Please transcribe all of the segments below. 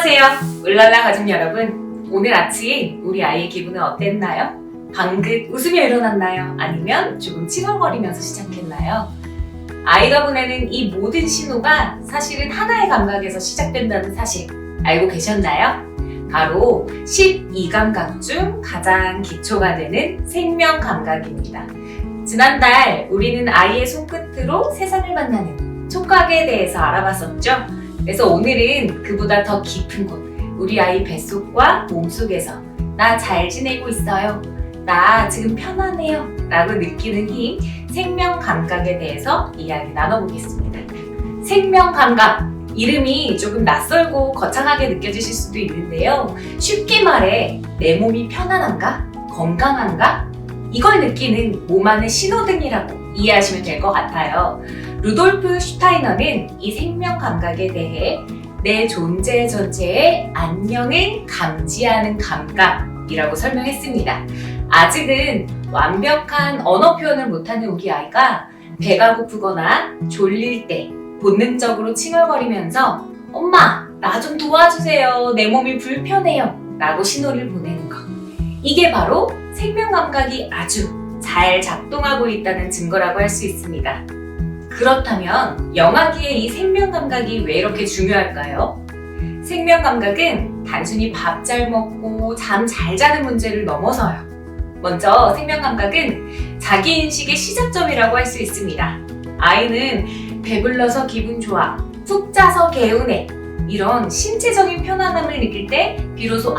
안녕하세요. 울랄라 가족 여러분. 오늘 아침 우리 아이의 기분은 어땠나요? 방긋 웃으며 일어났나요? 아니면 조금 칭얼거리면서 시작했나요? 아이가 보내는 이 모든 신호가 사실은 하나의 감각에서 시작된다는 사실 알고 계셨나요? 바로 12감각 중 가장 기초가 되는 생명 감각입니다. 지난달 우리는 아이의 손끝으로 세상을 만나는 촉각에 대해서 알아봤었죠? 그래서 오늘은 그보다 더 깊은 곳, 우리 아이 뱃속과 몸속에서 나 잘 지내고 있어요, 나 지금 편안해요 라고 느끼는 힘, 생명 감각에 대해서 이야기 나눠보겠습니다. 생명 감각, 이름이 조금 낯설고 거창하게 느껴지실 수도 있는데요. 쉽게 말해 내 몸이 편안한가? 건강한가? 이걸 느끼는 몸 안의 신호등이라고 이해하시면 될 것 같아요. 루돌프 슈타이너는 이 생명 감각에 대해 내 존재 전체의 안녕을 감지하는 감각이라고 설명했습니다. 아직은 완벽한 언어 표현을 못하는 우리 아이가 배가 고프거나 졸릴 때 본능적으로 칭얼거리면서 엄마, 나 좀 도와주세요, 내 몸이 불편해요 라고 신호를 보내는 것. 이게 바로 생명 감각이 아주 잘 작동하고 있다는 증거라고 할 수 있습니다. 그렇다면 영아기의 이 생명 감각이 왜 이렇게 중요할까요? 생명 감각은 단순히 밥 잘 먹고 잠 잘 자는 문제를 넘어서요. 먼저 생명 감각은 자기인식의 시작점이라고 할 수 있습니다. 아이는 배불러서 기분 좋아, 푹 자서 개운해, 이런 신체적인 편안함을 느낄 때 비로소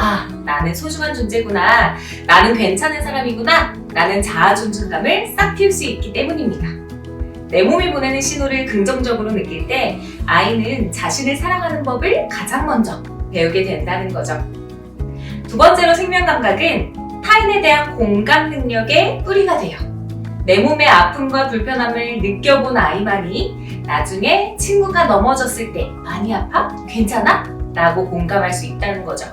나는 소중한 존재구나, 나는 괜찮은 사람이구나, 나는 자아 존중감을 싹 틔울 수 있기 때문입니다. 내 몸이 보내는 신호를 긍정적으로 느낄 때 아이는 자신을 사랑하는 법을 가장 먼저 배우게 된다는 거죠. 두 번째로 생명 감각은 타인에 대한 공감 능력의 뿌리가 돼요. 내 몸의 아픔과 불편함을 느껴본 아이만이 나중에 친구가 넘어졌을 때 많이 아파? 괜찮아? 라고 공감할 수 있다는 거죠.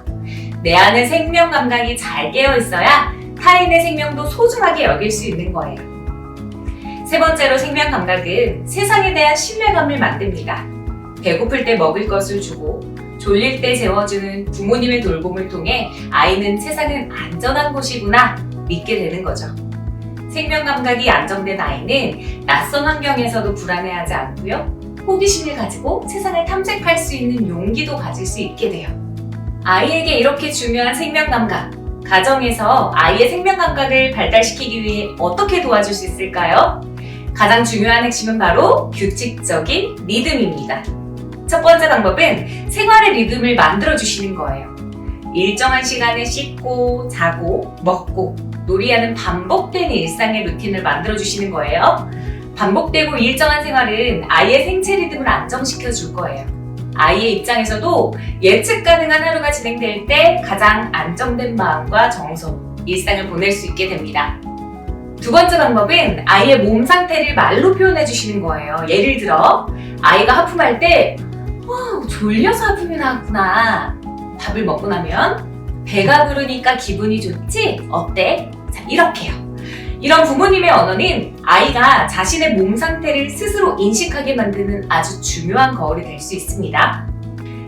내 안에 생명 감각이 잘 깨어 있어야 타인의 생명도 소중하게 여길 수 있는 거예요. 세 번째로 생명 감각은 세상에 대한 신뢰감을 만듭니다. 배고플 때 먹을 것을 주고 졸릴 때 재워주는 부모님의 돌봄을 통해 아이는 세상은 안전한 곳이구나 믿게 되는 거죠. 생명 감각이 안정된 아이는 낯선 환경에서도 불안해하지 않고요. 호기심을 가지고 세상을 탐색할 수 있는 용기도 가질 수 있게 돼요. 아이에게 이렇게 중요한 생명 감각, 가정에서 아이의 생명 감각을 발달시키기 위해 어떻게 도와줄 수 있을까요? 가장 중요한 핵심은 바로 규칙적인 리듬입니다. 첫 번째 방법은 생활의 리듬을 만들어주시는 거예요. 일정한 시간에 씻고, 자고, 먹고, 놀이하는 반복된 일상의 루틴을 만들어주시는 거예요. 반복되고 일정한 생활은 아이의 생체 리듬을 안정시켜 줄 거예요. 아이의 입장에서도 예측 가능한 하루가 진행될 때 가장 안정된 마음과 정서로 일상을 보낼 수 있게 됩니다. 두 번째 방법은 아이의 몸 상태를 말로 표현해 주시는 거예요. 예를 들어 아이가 하품할 때 졸려서 하품이 나왔구나. 밥을 먹고 나면 배가 부르니까 기분이 좋지? 어때? 자, 이렇게요. 이런 부모님의 언어는 아이가 자신의 몸 상태를 스스로 인식하게 만드는 아주 중요한 거울이 될 수 있습니다.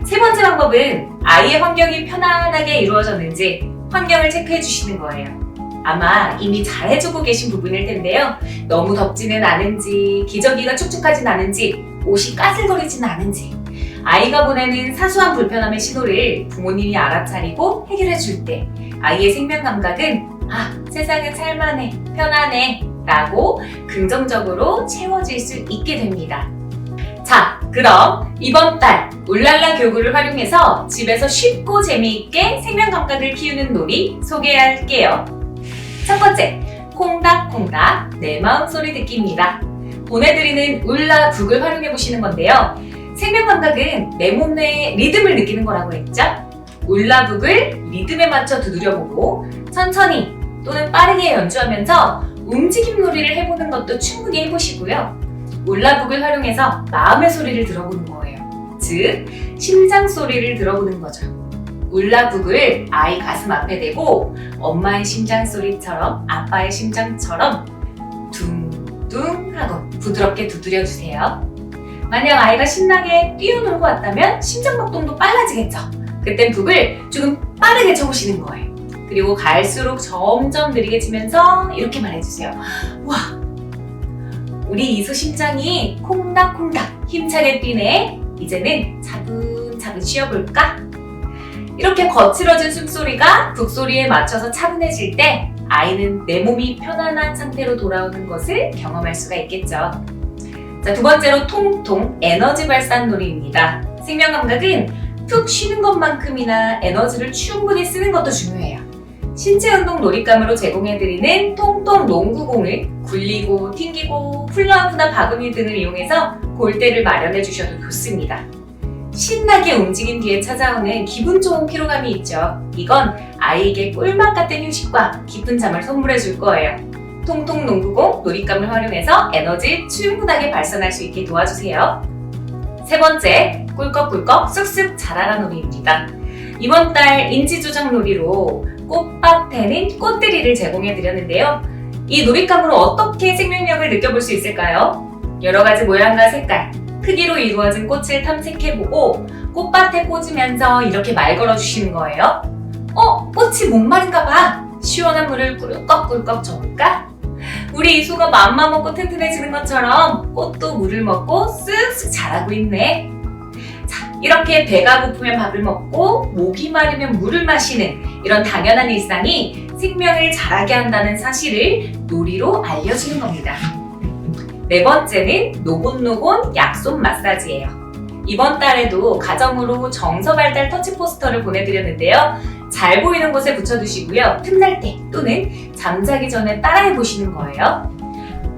세 번째 방법은 아이의 환경이 편안하게 이루어졌는지 환경을 체크해 주시는 거예요. 아마 이미 잘 해주고 계신 부분일 텐데요. 너무 덥지는 않은지, 기저귀가 축축하진 않은지, 옷이 까슬거리지는 않은지, 아이가 보내는 사소한 불편함의 신호를 부모님이 알아차리고 해결해 줄 때 아이의 생명 감각은 세상은 살만해, 편안해 라고 긍정적으로 채워질 수 있게 됩니다. 자, 그럼 이번 달 울랄라 교구를 활용해서 집에서 쉽고 재미있게 생명 감각을 키우는 놀이 소개할게요. 첫 번째, 콩닥콩닥 내 마음소리 듣기입니다. 보내드리는 울라북을 활용해 보시는 건데요. 생명 감각은 내 몸의 리듬을 느끼는 거라고 했죠? 울라북을 리듬에 맞춰 두드려보고 천천히 또는 빠르게 연주하면서 움직임 놀이를 해보는 것도 충분히 해보시고요. 울라북을 활용해서 마음의 소리를 들어보는 거예요. 즉, 심장 소리를 들어보는 거죠. 울라북을 아이 가슴 앞에 대고 엄마의 심장 소리처럼, 아빠의 심장처럼 둥둥 하고 부드럽게 두드려주세요. 만약 아이가 신나게 뛰어놀고 왔다면 심장박동도 빨라지겠죠. 그땐 북을 조금 빠르게 쳐보시는 거예요. 그리고 갈수록 점점 느리게지면서 이렇게 말해주세요. 와, 우리 이소 심장이 콩닥콩닥 힘차게 뛰네. 이제는 차분차분 쉬어볼까? 이렇게 거칠어진 숨소리가 북소리에 맞춰서 차분해질 때 아이는 내 몸이 편안한 상태로 돌아오는 것을 경험할 수가 있겠죠. 자, 두 번째로 통통 에너지 발산 놀이입니다. 생명 감각은 푹 쉬는 것만큼이나 에너지를 충분히 쓰는 것도 중요해요. 신체 운동 놀잇감으로 제공해드리는 통통 농구공을 굴리고 튕기고 훌라후프나 바구니 등을 이용해서 골대를 마련해 주셔도 좋습니다. 신나게 움직인 뒤에 찾아오는 기분 좋은 피로감이 있죠. 이건 아이에게 꿀맛 같은 휴식과 깊은 잠을 선물해 줄 거예요. 통통 농구공 놀잇감을 활용해서 에너지 충분하게 발산할 수 있게 도와주세요. 세 번째, 꿀꺽꿀꺽 쑥쑥 자라라 놀이입니다. 이번 달 인지조작 놀이로 꽃밭에는 꽃들이를 제공해 드렸는데요. 이 놀잇감으로 어떻게 생명력을 느껴볼 수 있을까요? 여러 가지 모양과 색깔, 크기로 이루어진 꽃을 탐색해보고 꽃밭에 꽂으면서 이렇게 말 걸어주시는 거예요. 꽃이 목마른가 봐. 시원한 물을 꿀꺽꿀꺽 줘볼까? 우리 이소가 맘마 먹고 튼튼해지는 것처럼 꽃도 물을 먹고 쓱쓱 자라고 있네. 자, 이렇게 배가 고프면 밥을 먹고 목이 마르면 물을 마시는 이런 당연한 일상이 생명을 자라게 한다는 사실을 놀이로 알려주는 겁니다. 네 번째는 노곤노곤 약손 마사지예요. 이번 달에도 가정으로 정서발달 터치 포스터를 보내드렸는데요. 잘 보이는 곳에 붙여두시고요. 틈날 때 또는 잠자기 전에 따라해 보시는 거예요.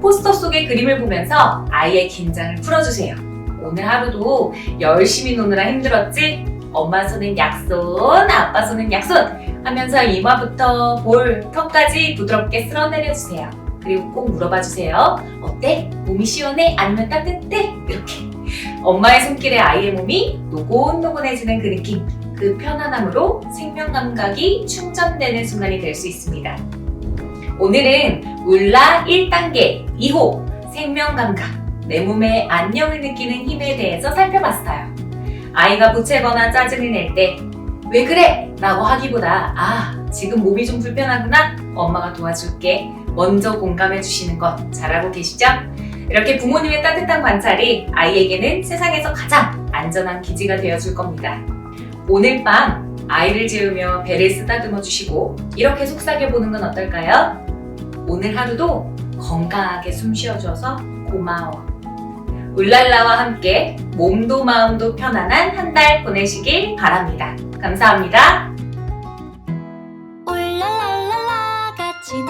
포스터 속의 그림을 보면서 아이의 긴장을 풀어주세요. 오늘 하루도 열심히 노느라 힘들었지? 엄마 손은 약손, 아빠 손은 약손 하면서 이마부터 볼, 턱까지 부드럽게 쓸어내려주세요. 그리고 꼭 물어봐 주세요. 어때? 몸이 시원해? 아니면 따뜻해? 이렇게. 엄마의 손길에 아이의 몸이 노곤노곤해지는 그 느낌, 그 편안함으로 생명 감각이 충전되는 순간이 될 수 있습니다. 오늘은 울라 1단계 2호 생명 감각, 내 몸의 안녕을 느끼는 힘에 대해서 살펴봤어요. 아이가 부채거나 짜증을 낼 때 왜 그래? 라고 하기보다 지금 몸이 좀 불편하구나? 엄마가 도와줄게. 먼저 공감해 주시는 것 잘하고 계시죠? 이렇게 부모님의 따뜻한 관찰이 아이에게는 세상에서 가장 안전한 기지가 되어줄 겁니다. 오늘 밤 아이를 재우며 배를 쓰다듬어 주시고 이렇게 속삭여 보는 건 어떨까요? 오늘 하루도 건강하게 숨 쉬어줘서 고마워. 울랄라와 함께 몸도 마음도 편안한 한 달 보내시길 바랍니다. 감사합니다. 울랄랄랄라 같이 놀